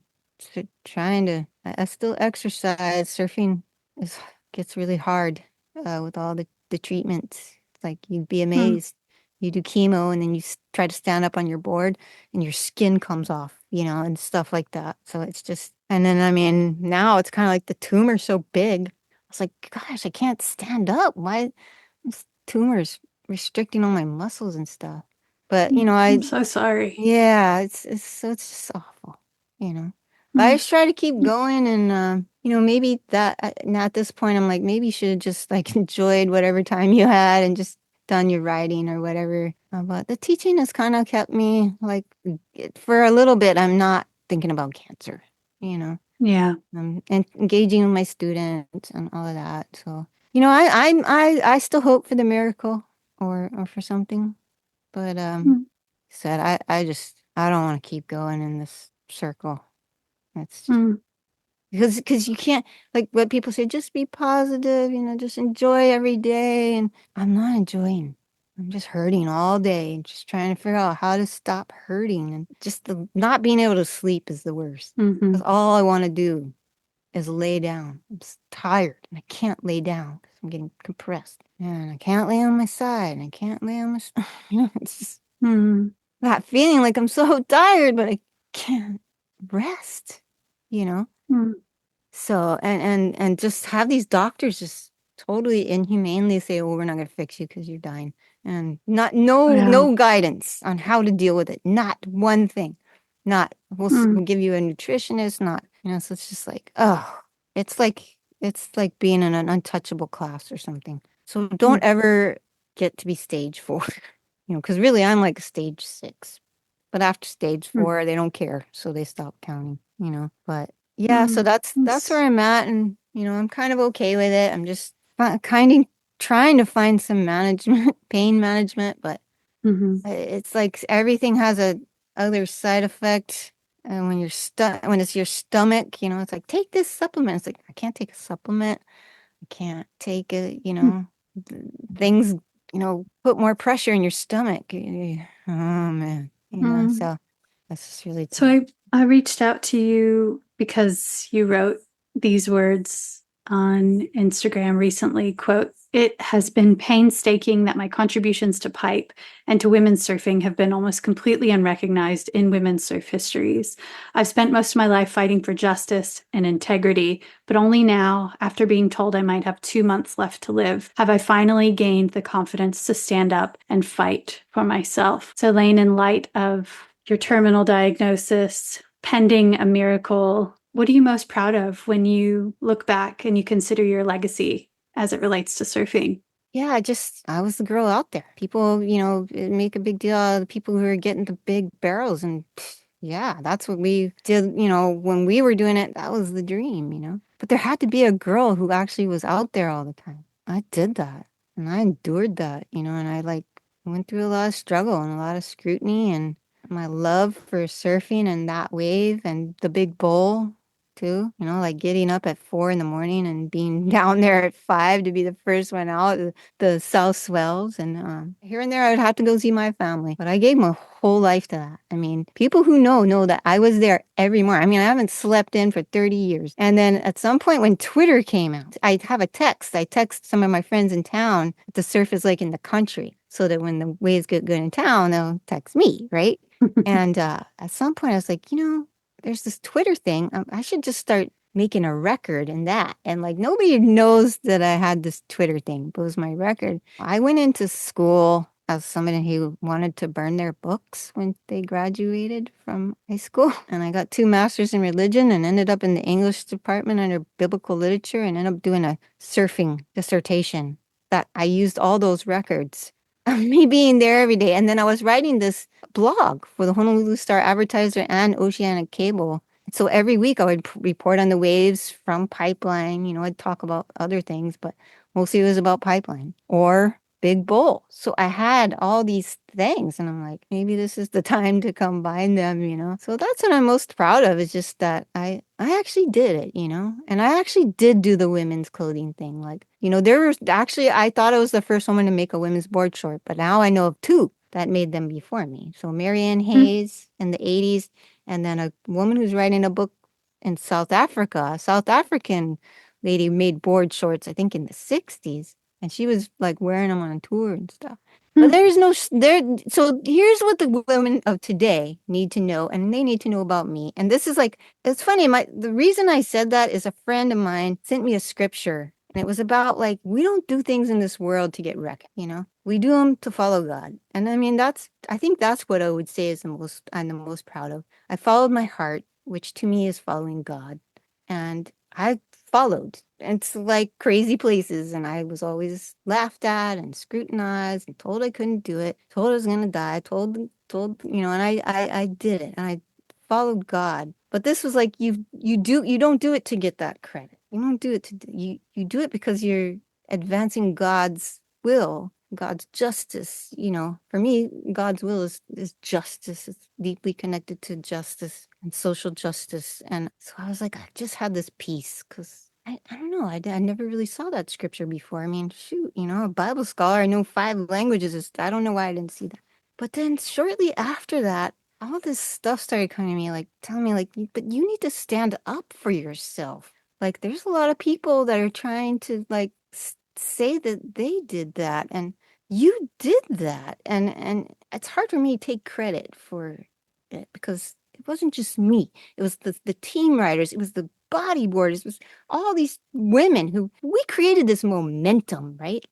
to I still exercise. Surfing is gets really hard with all the treatments. It's like you'd be Mm. amazed. You do chemo and then you try to stand up on your board and your skin comes off, and stuff like that. So it's just, and then I mean, now it's kind of like the tumor's so big. I was like, gosh, I can't stand up. Why this tumor's restricting all my muscles and stuff? But I'm so sorry. yeah, it's just awful, you know. But I Mm. just try to keep going, and maybe that now at this point, I'm like, maybe you should have just like enjoyed whatever time you had and just done your writing or whatever. But the teaching has kind of kept me like for a little bit. I'm not thinking about cancer, you know. Yeah. And engaging with my students and all of that. So I still hope for the miracle or for something, but Mm. said, I don't want to keep going in this circle. It's just Mm. because you can't like what people say, just be positive, just enjoy every day. And I'm not enjoying. I'm just hurting all day, just trying to figure out how to stop hurting. And just the not being able to sleep is the worst. Hmm. Because all I want to do is lay down. Tired and I can't lay down because I'm getting compressed. And I can't lay on my side and I can't lay on my, it's just Mm. that feeling like I'm so tired, but I can't rest, you know? Mm. So, and just have these doctors just totally inhumanely say, oh, we're not going to fix you because you're dying. And Wow. no guidance on how to deal with it. Not one thing. Not, Mm. we'll give you a nutritionist, not, so it's just like, oh, it's like being in an untouchable class or something. So don't Mm. ever get to be stage 4, because really I'm like stage 6. But after stage Mm. 4, they don't care, so they stop counting. But yeah, so Mm. that's where I'm at, and I'm kind of okay with it. I'm just kind of trying to find some management, pain management, but Mm-hmm. it's like everything has a other side effect. And when it's your stomach, it's like take this supplement. It's like I can't take a supplement. I can't take Mm. things, put more pressure in your stomach. Oh man, Mm. so that's just really So tough. I reached out to you because you wrote these words on Instagram recently, quote, "It has been painstaking that my contributions to pipe and to women's surfing have been almost completely unrecognized in women's surf histories. I've spent most of my life fighting for justice and integrity, but only now, after being told I might have 2 months left to live, have I finally gained the confidence to stand up and fight for myself." So, Lane, in light of your terminal diagnosis, pending a miracle, what are you most proud of when you look back and you consider your legacy as it relates to surfing? Yeah, I was the girl out there. People, make a big deal out of the people who are getting the big barrels. And yeah, that's what we did, when we were doing it, that was the dream. But there had to be a girl who actually was out there all the time. I did that and I endured that, and I went through a lot of struggle and a lot of scrutiny and my love for surfing and that wave and the big bowl too, like getting up at 4 in the morning and being down there at 5 to be the first one out, the south swells. And here and there, I would have to go see my family. But I gave my whole life to that. I mean, people who know that I was there every morning. I mean, I haven't slept in for 30 years. And then at some point when Twitter came out, I have a text. I text some of my friends in town what the surf is like in the country, so that when the waves get good in town, they'll text me, right? And at some point, I was like, there's this Twitter thing. I should just start making a record in that. And nobody knows that I had this Twitter thing, but it was my record. I went into school as somebody who wanted to burn their books when they graduated from high school. And I got 2 masters in religion and ended up in the English department under biblical literature and ended up doing a surfing dissertation that I used all those records of me being there every day. And then I was writing this blog for the Honolulu Star Advertiser and Oceanic Cable. So every week I would report on the waves from Pipeline. I'd talk about other things, but mostly it was about Pipeline or Big Bowl. So I had all these things and I'm like, maybe this is the time to combine them. So that's what I'm most proud of, is just that I actually did it. And I actually did do the women's clothing thing. There was actually, I thought I was the first woman to make a women's board short, but now I know of two that made them before me. So Marianne Hayes in the 80s, and then a woman who's writing a book in South Africa, a South African lady made board shorts, I think in the 60s. And she was wearing them on tour and stuff. But there's no there. So here's what the women of today need to know, and they need to know about me. And this is it's funny. The reason I said that is a friend of mine sent me a scripture, and it was about we don't do things in this world to get wrecked. We do them to follow God. And I mean I think that's what I would say is I'm the most proud of. I followed my heart, which to me is following God, and I followed. And it's crazy places. And I was always laughed at and scrutinized and told I couldn't do it, told I was going to die, and I did it. And I followed God. But this was you don't do it to get that credit. You don't do it you do it because you're advancing God's will, God's justice. For me, God's will is justice. It's deeply connected to justice and social justice. And so I was I just had this peace because I don't know. I never really saw that scripture before. I mean, shoot, a Bible scholar, I know 5 languages. I don't know why I didn't see that. But then shortly after that, all this stuff started coming to me, telling me, but you need to stand up for yourself. There's a lot of people that are trying to, say that they did that. And you did that. And it's hard for me to take credit for it because it wasn't just me. It was the team riders. It was the bodyboarders. It was all these women who we created this momentum, right?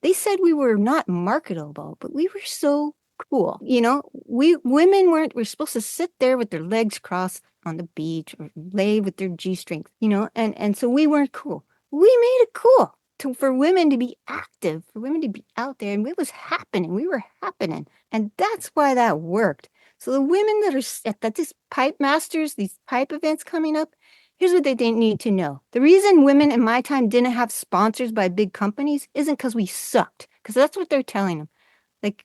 They said we were not marketable, but we were so cool. We women we're supposed to sit there with their legs crossed on the beach or lay with their G-strings, and so we weren't cool. We made it cool for women to be active, for women to be out there, and it was happening. We were happening, and that's why that worked. So the women that are at these pipe masters, these pipe events coming up, here's what they need to know. The reason women in my time didn't have sponsors by big companies isn't because we sucked, because that's what they're telling them.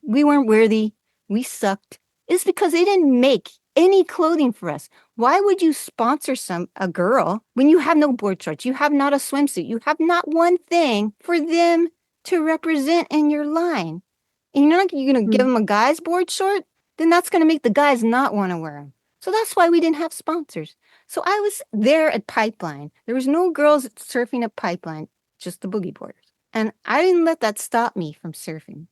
We weren't worthy, we sucked. It's because they didn't make any clothing for us. Why would you sponsor a girl when you have no board shorts? You have not a swimsuit. You have not one thing for them to represent in your line. And you're going to give them a guy's board short? Then that's going to make the guys not want to wear them. So that's why we didn't have sponsors. So I was there at Pipeline. There was no girls surfing at Pipeline, just the boogie boarders. And I didn't let that stop me from surfing.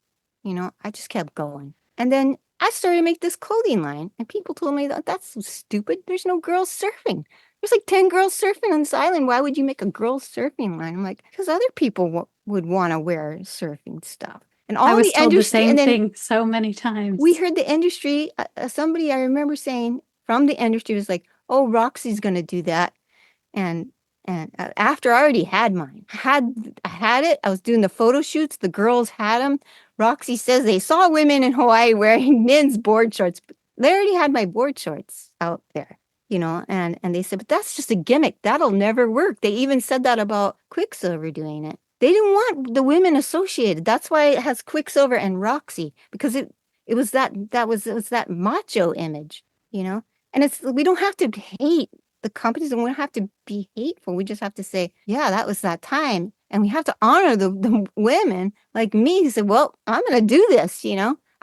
I just kept going. And then I started to make this clothing line, and people told me that that's so stupid. There's no girls surfing. There's like 10 girls surfing on this island. Why would you make a girls surfing line? I'm like, because other people would want to wear surfing stuff. And I all was the told the industry, same and then thing so many times. we heard the industry, somebody I remember saying from the industry was like, oh, Roxy's going to do that. And after I already had mine, I had it. I was doing the photo shoots. The girls had them. Roxy says they saw women in Hawaii wearing men's board shorts. But they already had my board shorts out there, and they said, but that's just a gimmick. That'll never work. They even said that about Quicksilver doing it. They didn't want the women associated. That's why it has Quicksilver and Roxy, because it was that macho image, and we don't have to hate the companies, and we don't have to be hateful. We just have to say, yeah, that was that time. And we have to honor the women like me who said, well, I'm going to do this,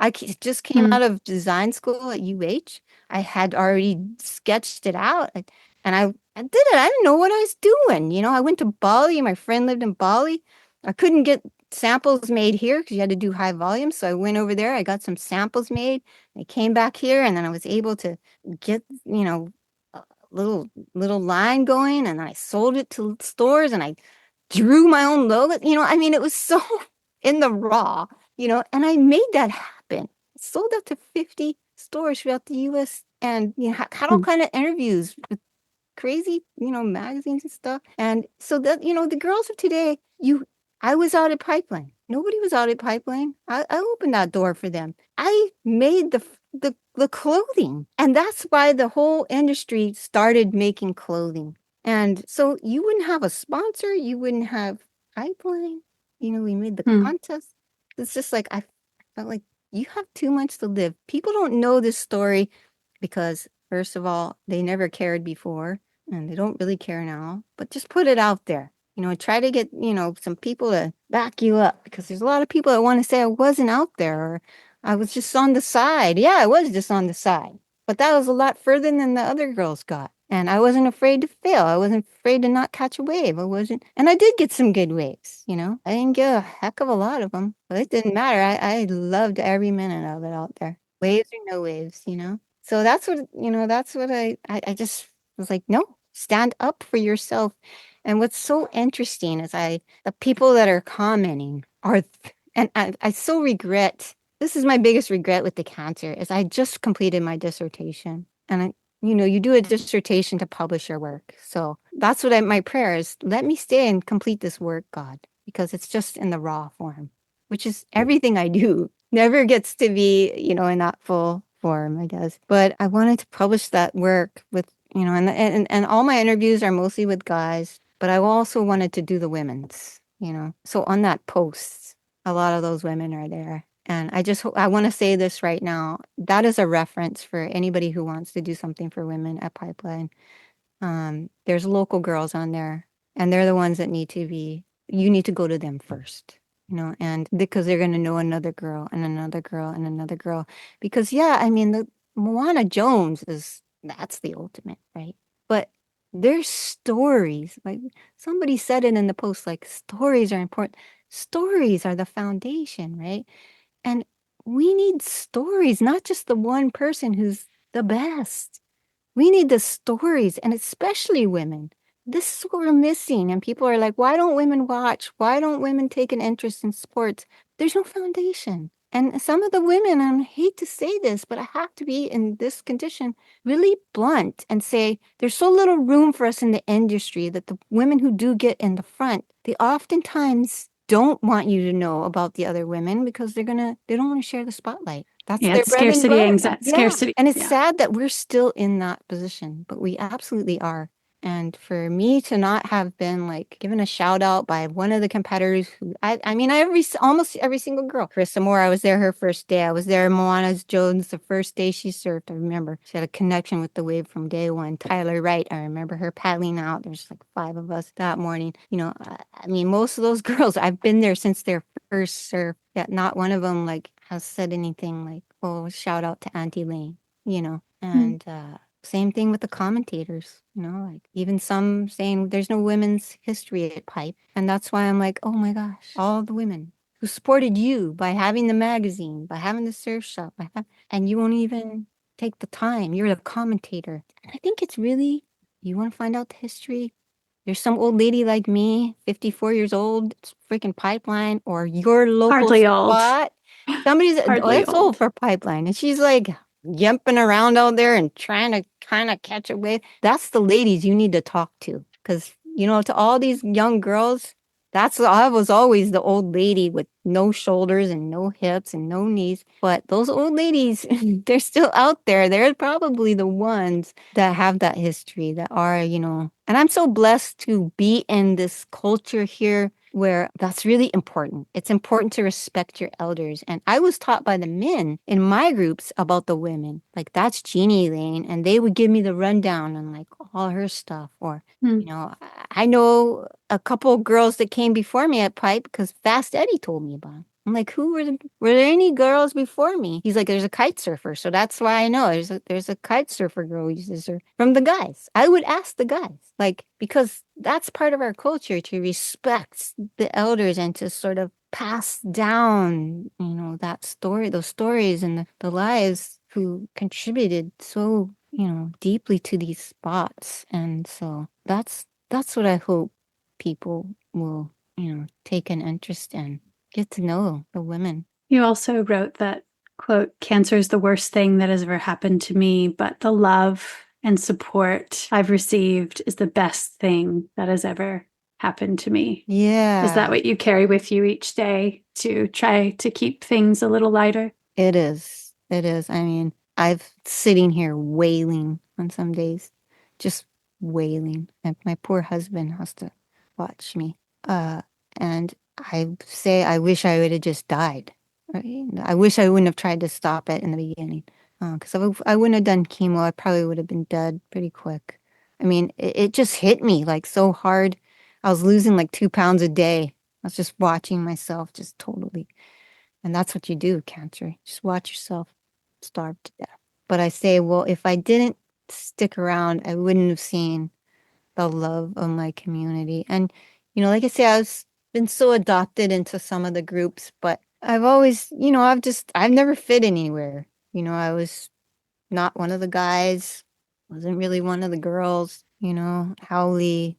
I just came out of design school at UH. I had already sketched it out, and I did it. I didn't know what I was doing. I went to Bali. My friend lived in Bali. I couldn't get samples made here because you had to do high volume. So I went over there. I got some samples made. I came back here, and then I was able to get, a little line going, and I sold it to stores, and I drew my own logo. It was so in the raw, and I made that happen. Sold out to 50 stores throughout the US, and had all kind of interviews with crazy, magazines and stuff. And so that, the girls of today, I was out at Pipeline. Nobody was out at Pipeline. I opened that door for them. I made the clothing. And that's why the whole industry started making clothing. And so you wouldn't have a sponsor, you wouldn't have Pipeline. We made the contest. It's just like I felt like you have too much to live. People don't know this story because, first of all, they never cared before, and they don't really care now. But just put it out there. Try to get, some people to back you up, because there's a lot of people that want to say I wasn't out there, or I was just on the side. Yeah, I was just on the side. But that was a lot further than the other girls got. And I wasn't afraid to fail. I wasn't afraid to not catch a wave. And I did get some good waves, I didn't get a heck of a lot of them, but it didn't matter. I loved every minute of it out there. Waves or no waves, So that's what I just was like, no, stand up for yourself. And what's so interesting is the people that are commenting and I so regret, this is my biggest regret with the cancer, is I just completed my dissertation. And you do a dissertation to publish your work. So that's what my prayer is. Let me stay and complete this work, God, because it's just in the raw form, which is everything I do. Never gets to be, in that full form, I guess. But I wanted to publish that work with, and all my interviews are mostly with guys, but I also wanted to do the women's, So on that post, a lot of those women are there. And I want to say this right now. That is a reference for anybody who wants to do something for women at Pipeline. There's local girls on there, and they're the ones that you need to go to them first, and because they're going to know another girl and another girl and another girl. Because, yeah, the Moana Jones that's the ultimate, right? But there's stories. Like somebody said it in the post, like stories are important. Stories are the foundation, right? And we need stories, not just the one person who's the best. We need the stories, and especially women. This is what we're missing. And people are like, why don't women watch? Why don't women take an interest in sports? There's no foundation. And some of the women, I hate to say this, but I have to be in this condition really blunt and say there's so little room for us in the industry that the women who do get in the front, they oftentimes don't want you to know about the other women because they don't want to share the spotlight. That's their it's bread and scarcity butter. anxiety. Yeah. Scarcity. And it's sad that we're still in that position, but we absolutely are. And for me to not have been given a shout out by one of the competitors who, almost every single girl. Carissa Moore, I was there her first day. I was there Moana Jones the first day she surfed. I remember she had a connection with the wave from day one. Tyler Wright, I remember her paddling out. There's 5 of us that morning. Most of those girls, I've been there since their first surf. Yet not one of them has said anything oh, shout out to Auntie Lane, and Same thing with the commentators, like even some saying there's no women's history at Pipe. And that's why I'm like, oh my gosh, all the women who supported you by having the magazine, by having the surf shop, and you won't even take the time. You're the commentator. And I think it's really, you want to find out the history? There's some old lady like me, 54 years old, it's freaking Pipeline, or your local Hardly old. spot. Somebody's, Hardly that's old old. for Pipeline. And she's like yumping around out there and trying to kind of catch a wave. That's the ladies you need to talk to. Because, to all these young girls, I was always the old lady with no shoulders and no hips and no knees. But those old ladies, they're still out there. They're probably the ones that have that history, that are, and I'm so blessed to be in this culture here where that's really important. It's important to respect your elders. And I was taught by the men in my groups about the women. Like, that's Jeannie Lane. And they would give me the rundown on like all her stuff. Or, I know a couple of girls that came before me at Pipe because Fast Eddie told me about them. I'm like, were there any girls before me? He's like, there's a kite surfer. So that's why I know there's a kite surfer girl who uses her from the guys. I would ask the guys, like, because that's part of our culture, to respect the elders and to sort of pass down, that story, those stories and the lives who contributed so, deeply to these spots. And so that's what I hope people will, take an interest in. Get to know the women. You also wrote that, quote, "Cancer is the worst thing that has ever happened to me, but the love and support I've received is the best thing that has ever happened to me." Yeah. Is that what you carry with you each day to try to keep things a little lighter? It is. It is. I mean, I've sitting here wailing on some days, just wailing. And my poor husband has to watch me. And I say, I wish I would have just died. Right? I wish I wouldn't have tried to stop it in the beginning. Because if I wouldn't have done chemo, I probably would have been dead pretty quick. I mean, it just hit me like so hard. I was losing like 2 pounds a day. I was just watching myself just totally. And that's what you do, cancer. Just watch yourself starve to death. But I say, well, if I didn't stick around, I wouldn't have seen the love of my community. And, like I say, I've been so adopted into some of the groups, but I've always, I've never fit anywhere. I was not one of the guys, wasn't really one of the girls, Howley,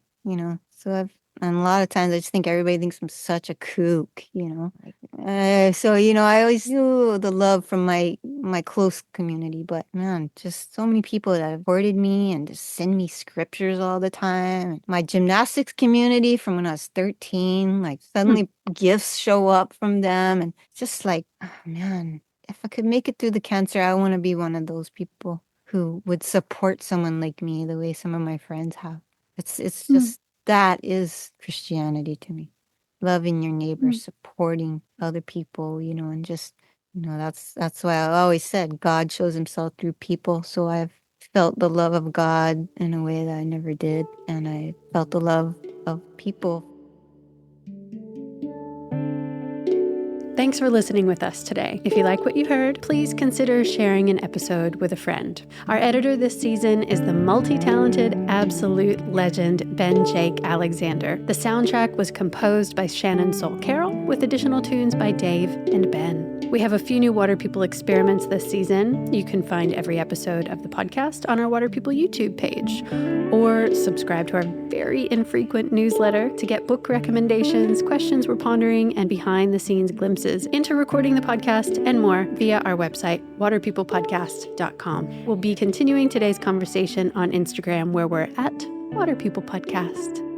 so and a lot of times I just think everybody thinks I'm such a kook, so, I always knew the love from my close community, but man, just so many people that have supported me and just send me scriptures all the time. My gymnastics community from when I was 13, like suddenly gifts show up from them, and it's just like, oh, man, if I could make it through the cancer, I want to be one of those people who would support someone like me the way some of my friends have. It's just, that is Christianity to me. Loving your neighbor, supporting other people, and just, that's why I always said God shows himself through people. So I've felt the love of God in a way that I never did. And I felt the love of people. Thanks for listening with us today. If you like what you heard, please consider sharing an episode with a friend. Our editor this season is the multi-talented, absolute legend, Ben Jake Alexander. The soundtrack was composed by Shannon Soul Carroll, with additional tunes by Dave and Ben. We have a few new Water People experiments this season. You can find every episode of the podcast on our Water People YouTube page, or subscribe to our very infrequent newsletter to get book recommendations, questions we're pondering, and behind-the-scenes glimpses into recording the podcast and more via our website, waterpeoplepodcast.com. We'll be continuing today's conversation on Instagram, where we're at Water People Podcast.